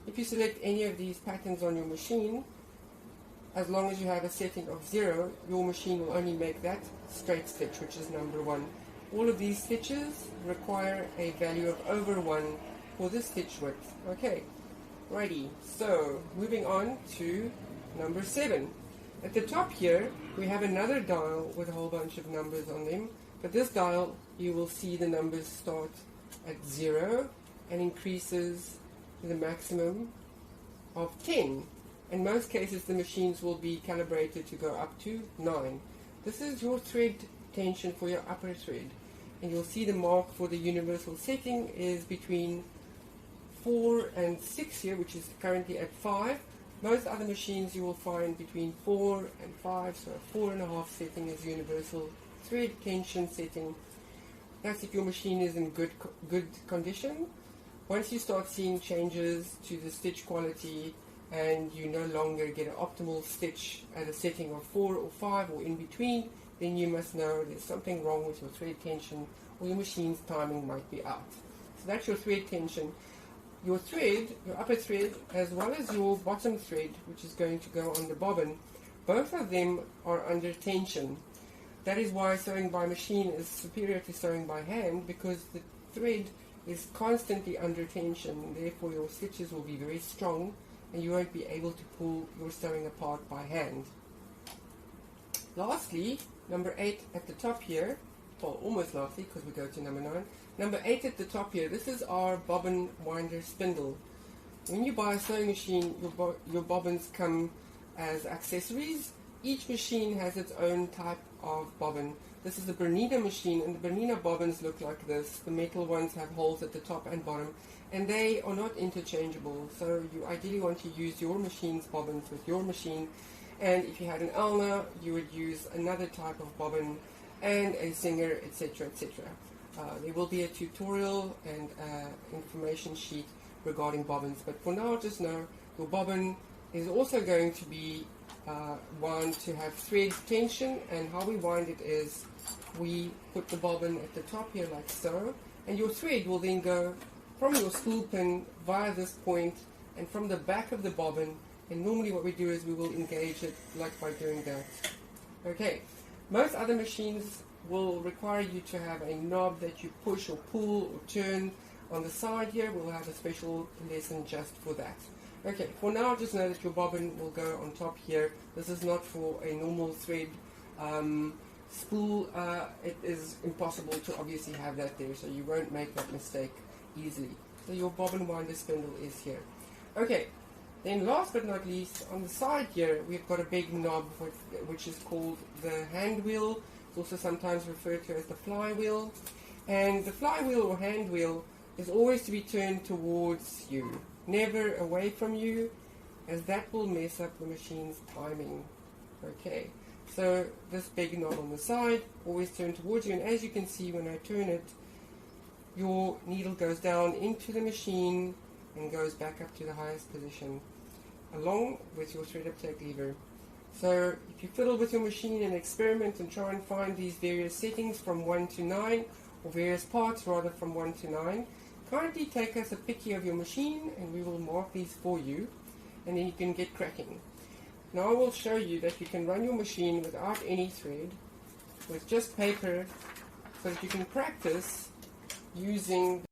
If you select any of these patterns on your machine, as long as you have a setting of 0, your machine will only make that straight stitch, which is number 1. All of these stitches require a value of over 1 for the stitch width. Okay, righty. So, moving on to number 7. At the top here, we have another dial with a whole bunch of numbers on them. But this dial, you will see the numbers start at 0 and increases to the maximum of 10. In most cases, the machines will be calibrated to go up to 9. This is your thread tension for your upper thread. And you'll see the mark for the universal setting is between 4 and 6 here, which is currently at 5. Most other machines you will find between 4 and 5, so a 4.5 setting is universal thread tension setting. That's if your machine is in good condition. Once you start seeing changes to the stitch quality and you no longer get an optimal stitch at a setting of 4 or 5 or in between, then you must know there's something wrong with your thread tension or your machine's timing might be out. So that's your thread tension. Your thread, your upper thread, as well as your bottom thread, which is going to go on the bobbin, both of them are under tension. That is why sewing by machine is superior to sewing by hand, because the thread is constantly under tension. Therefore your stitches will be very strong and you won't be able to pull your sewing apart by hand. Lastly, number 8 at the top here, well, almost lastly because we go to number 9. Number 8 at the top here, this is our bobbin winder spindle. When you buy a sewing machine, your bobbins come as accessories. Each machine has its own type of bobbin. This is the Bernina machine, and the Bernina bobbins look like this. The metal ones have holes at the top and bottom, and they are not interchangeable. So you ideally want to use your machine's bobbins with your machine. And if you had an ulna, you would use another type of bobbin and a Singer, etc., etc. There will be a tutorial and information sheet regarding bobbins, but for now just know your bobbin is also going to be wound to have thread tension, and how we wind it is we put the bobbin at the top here like so, and your thread will then go from your spool pin via this point and from the back of the bobbin, and normally what we do is we will engage it like by doing that. Okay, most other machines will require you to have a knob that you push or pull or turn on the side here. We'll have a special lesson just for that. Okay, for now just know that your bobbin will go on top here. This is not for a normal thread spool. It is impossible to obviously have that there, so you won't make that mistake easily. So your bobbin winder spindle is here. Okay, then last but not least, on the side here we've got a big knob which is called the hand wheel. It's also sometimes referred to as the flywheel. And the flywheel or hand wheel is always to be turned towards you, never away from you, as that will mess up the machine's timing. Okay, so this big knob on the side, always turn towards you, and as you can see when I turn it, your needle goes down into the machine and goes back up to the highest position, along with your thread uptake lever. So if you fiddle with your machine and experiment and try and find these various settings from 1 to 9, or various parts rather from 1 to 9, kindly take us a picture of your machine and we will mark these for you, and then you can get cracking. Now I will show you that you can run your machine without any thread, with just paper, so that you can practice using